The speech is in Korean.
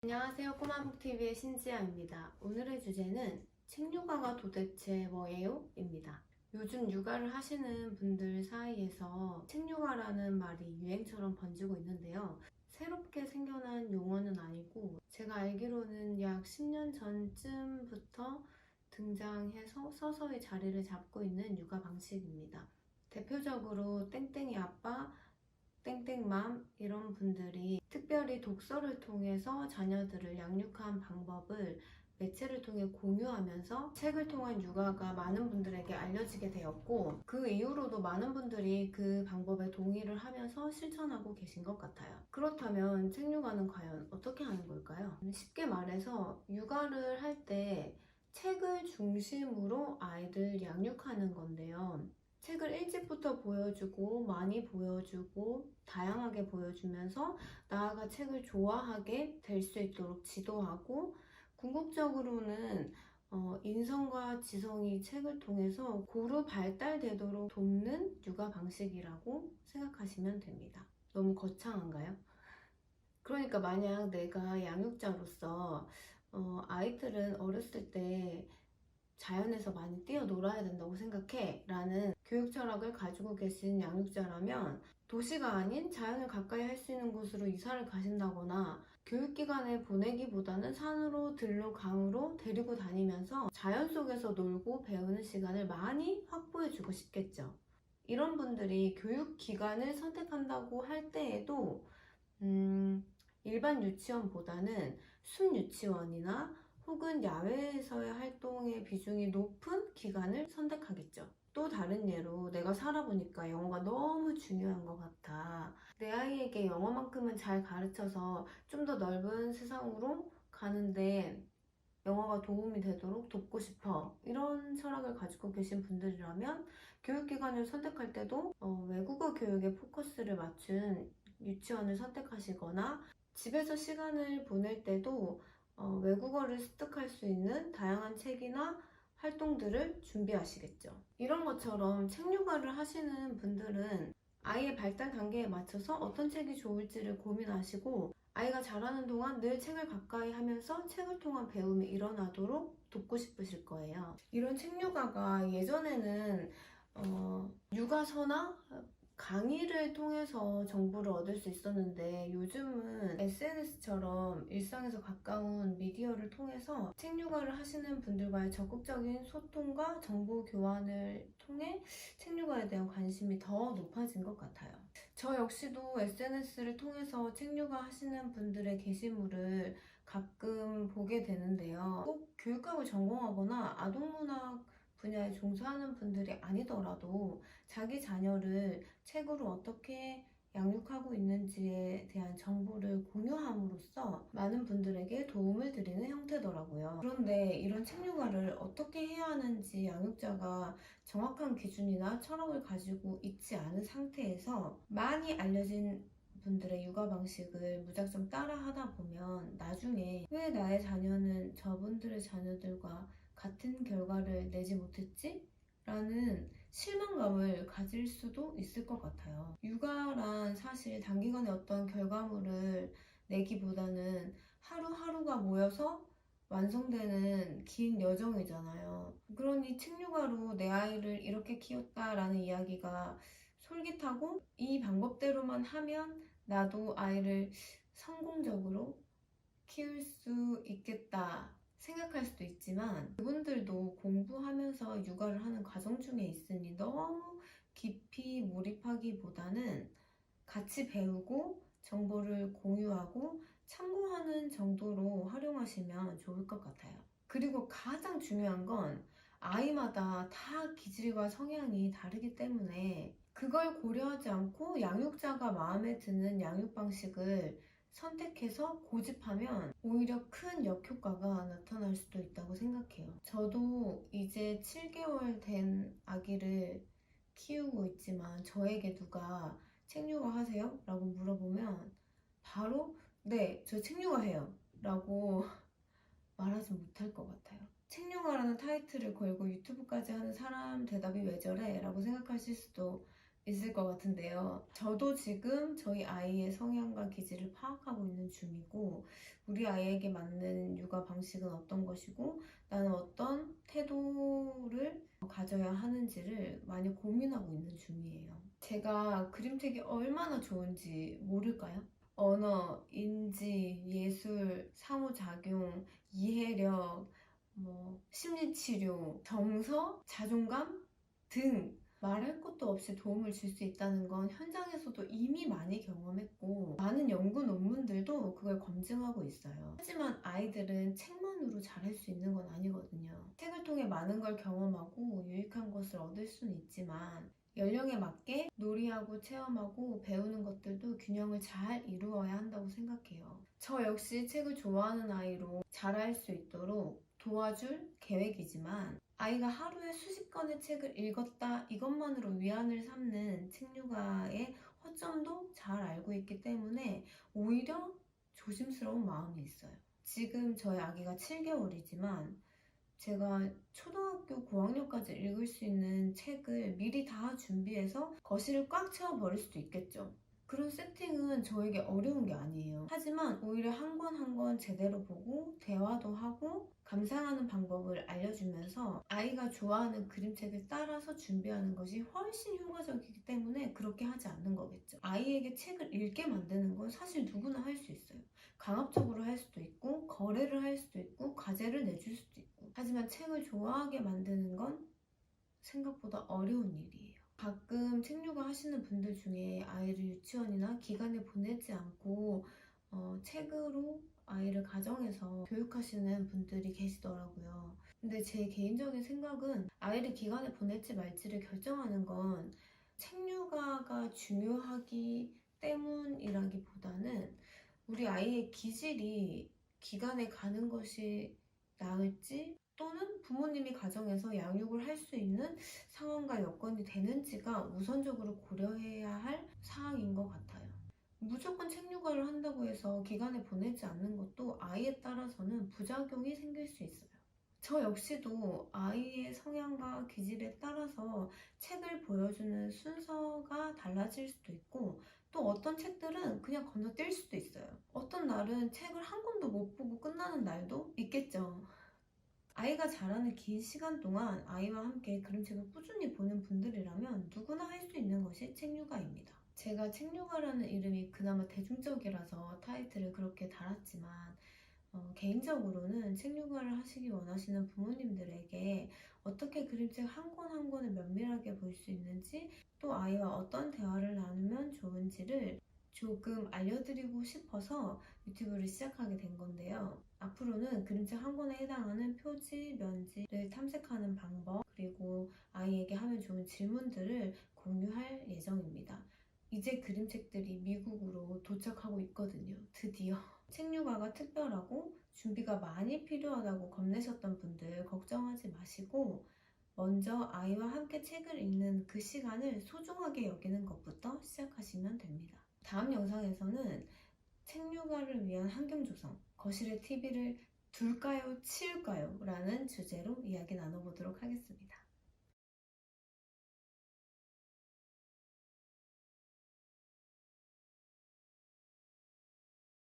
안녕하세요. 꼬마북TV의 신지아입니다. 오늘의 주제는 책육아가 도대체 뭐예요? 입니다. 요즘 육아를 하시는 분들 사이에서 책육아라는 말이 유행처럼 번지고 있는데요. 새롭게 생겨난 용어는 아니고 제가 알기로는 약 10년 전쯤부터 등장해서 서서히 자리를 잡고 있는 육아 방식입니다. 대표적으로 땡땡이 아빠, 땡땡맘 이런 분들이 특별히 독서를 통해서 자녀들을 양육한 방법을 매체를 통해 공유하면서 책을 통한 육아가 많은 분들에게 알려지게 되었고, 그 이후로도 많은 분들이 그 방법에 동의를 하면서 실천하고 계신 것 같아요. 그렇다면 책 육아는 과연 어떻게 하는 걸까요? 쉽게 말해서 육아를 할 때 책을 중심으로 아이들 양육하는 건데요. 책을 일찍부터 보여주고 많이 보여주고 다양하게 보여주면서 나아가 책을 좋아하게 될 수 있도록 지도하고, 궁극적으로는 인성과 지성이 책을 통해서 고루 발달되도록 돕는 육아 방식이라고 생각하시면 됩니다. 너무 거창한가요? 그러니까 만약 내가 양육자로서 아이들은 어렸을 때 자연에서 많이 뛰어놀아야 된다고 생각해 라는 교육 철학을 가지고 계신 양육자라면, 도시가 아닌 자연을 가까이 할 수 있는 곳으로 이사를 가신다거나 교육기관에 보내기보다는 산으로 들로 강으로 데리고 다니면서 자연 속에서 놀고 배우는 시간을 많이 확보해 주고 싶겠죠. 이런 분들이 교육기관을 선택한다고 할 때에도 일반 유치원보다는 순유치원이나 혹은 야외에서의 활동의 비중이 높은 기관을 선택하겠죠. 또 다른 예로, 내가 살아보니까 영어가 너무 중요한 것 같아. 내 아이에게 영어만큼은 잘 가르쳐서 좀 더 넓은 세상으로 가는데 영어가 도움이 되도록 돕고 싶어. 이런 철학을 가지고 계신 분들이라면 교육기관을 선택할 때도 외국어 교육에 포커스를 맞춘 유치원을 선택하시거나, 집에서 시간을 보낼 때도 외국어를 습득할 수 있는 다양한 책이나 활동들을 준비하시겠죠. 이런 것처럼 책 육아를 하시는 분들은 아이의 발달 단계에 맞춰서 어떤 책이 좋을지를 고민하시고, 아이가 자라는 동안 늘 책을 가까이 하면서 책을 통한 배움이 일어나도록 돕고 싶으실 거예요. 이런 책 육아가 예전에는 육아서나 강의를 통해서 정보를 얻을 수 있었는데, 요즘은 SNS처럼 일상에서 가까운 미디어를 통해서 책 육아를 하시는 분들과의 적극적인 소통과 정보 교환을 통해 책 육아에 대한 관심이 더 높아진 것 같아요. 저 역시도 SNS를 통해서 책 육아 하시는 분들의 게시물을 가끔 보게 되는데요. 꼭 교육학을 전공하거나 아동문학 분야에 종사하는 분들이 아니더라도 자기 자녀를 책으로 어떻게 양육하고 있는지에 대한 정보를 공유함으로써 많은 분들에게 도움을 드리는 형태더라고요. 그런데 이런 책 육아를 어떻게 해야 하는지 양육자가 정확한 기준이나 철학을 가지고 있지 않은 상태에서 많이 알려진 분들의 육아 방식을 무작정 따라 하다 보면 나중에 왜 나의 자녀는 저분들의 자녀들과 같은 결과를 내지 못했지? 라는 실망감을 가질 수도 있을 것 같아요. 육아란 사실 단기간에 어떤 결과물을 내기보다는 하루하루가 모여서 완성되는 긴 여정이잖아요. 그러니 책 육아로 내 아이를 이렇게 키웠다라는 이야기가 솔깃하고, 이 방법대로만 하면 나도 아이를 성공적으로 키울 수 있겠다 생각할 수도 있지만, 그분들도 공부하면서 육아를 하는 과정 중에 있으니 너무 깊이 몰입하기보다는 같이 배우고 정보를 공유하고 참고하는 정도로 활용하시면 좋을 것 같아요. 그리고 가장 중요한 건 아이마다 다 기질과 성향이 다르기 때문에 그걸 고려하지 않고 양육자가 마음에 드는 양육 방식을 선택해서 고집하면 오히려 큰 역효과가 나타날 수도 있다고 생각해요. 저도 이제 7개월 된 아기를 키우고 있지만, 저에게 누가 책 육아 하세요? 라고 물어보면 바로 네, 저 책 육아 해요 라고 말하지 못할 것 같아요. 책 육아라는 타이틀을 걸고 유튜브까지 하는 사람 대답이 왜 저래? 라고 생각하실 수도 있을 것 같은데요. 저도 지금 저희 아이의 성향과 기질을 파악하고 있는 중이고, 우리 아이에게 맞는 육아 방식은 어떤 것이고, 나는 어떤 태도를 가져야 하는지를 많이 고민하고 있는 중이에요. 제가 그림책이 얼마나 좋은지 모를까요? 언어, 인지, 예술, 상호작용, 이해력, 심리치료, 정서, 자존감 등 말할 것도 없이 도움을 줄 수 있다는 건 현장에서도 이미 많이 경험했고 많은 연구 논문들도 그걸 검증하고 있어요. 하지만 아이들은 책만으로 잘할 수 있는 건 아니거든요. 책을 통해 많은 걸 경험하고 유익한 것을 얻을 수는 있지만 연령에 맞게 놀이하고 체험하고 배우는 것들도 균형을 잘 이루어야 한다고 생각해요. 저 역시 책을 좋아하는 아이로 자랄 수 있도록 도와줄 계획이지만 아이가 하루에 수십 권의 책을 읽었다 이것만으로 위안을 삼는 책육아의 허점도 잘 알고 있기 때문에 오히려 조심스러운 마음이 있어요. 지금 저희 아기가 7개월이지만 제가 초등학교 고학년까지 읽을 수 있는 책을 미리 다 준비해서 거실을 꽉 채워버릴 수도 있겠죠. 그런 세팅은 저에게 어려운 게 아니에요. 하지만 오히려 한 권 한 권 제대로 보고 대화도 하고 감상하는 방법을 알려주면서 아이가 좋아하는 그림책을 따라서 준비하는 것이 훨씬 효과적이기 때문에 그렇게 하지 않는 거겠죠. 아이에게 책을 읽게 만드는 건 사실 누구나 할 수 있어요. 강압적으로 할 수도 있고 거래를 할 수도 있고 과제를 내줄 수도 있고 하지만 책을 좋아하게 만드는 건 생각보다 어려운 일이에요. 가끔 책육아 하시는 분들 중에 아이를 유치원이나 기관에 보내지 않고 책으로 아이를 가정에서 교육하시는 분들이 계시더라고요. 근데 제 개인적인 생각은 아이를 기관에 보낼지 말지를 결정하는 건 책육아가 중요하기 때문이라기보다는 우리 아이의 기질이 기관에 가는 것이 나을지 또는 부모님이 가정에서 양육을 할 수 있는 상황과 여건이 되는지가 우선적으로 고려해야 할 사항인 것 같아요. 무조건 책육아를 한다고 해서 기관에 보내지 않는 것도 아이에 따라서는 부작용이 생길 수 있어요. 저 역시도 아이의 성향과 기질에 따라서 책을 보여주는 순서가 달라질 수도 있고 또 어떤 책들은 그냥 건너뛸 수도 있어요. 어떤 날은 책을 한 권도 못 보고 끝나는 날도 있겠죠. 아이가 자라는 긴 시간 동안 아이와 함께 그림책을 꾸준히 보는 분들이라면 누구나 할 수 있는 것이 책육아입니다. 제가 책육아라는 이름이 그나마 대중적이라서 타이틀을 그렇게 달았지만 개인적으로는 책육아를 하시기 원하시는 부모님들에게 어떻게 그림책 한 권 한 권을 면밀하게 볼 수 있는지 또 아이와 어떤 대화를 나누면 좋은지를 조금 알려드리고 싶어서 유튜브를 시작하게 된 건데요. 앞으로는 그림책 한 권에 해당하는 표지, 면지를 탐색하는 방법, 그리고 아이에게 하면 좋은 질문들을 공유할 예정입니다. 이제 그림책들이 미국으로 도착하고 있거든요. 드디어. 책육아가 특별하고 준비가 많이 필요하다고 겁내셨던 분들 걱정하지 마시고 먼저 아이와 함께 책을 읽는 그 시간을 소중하게 여기는 것부터 시작하시면 됩니다. 다음 영상에서는 책육아를 위한 환경 조성, 거실에 TV를 둘까요, 치울까요? 라는 주제로 이야기 나눠보도록 하겠습니다.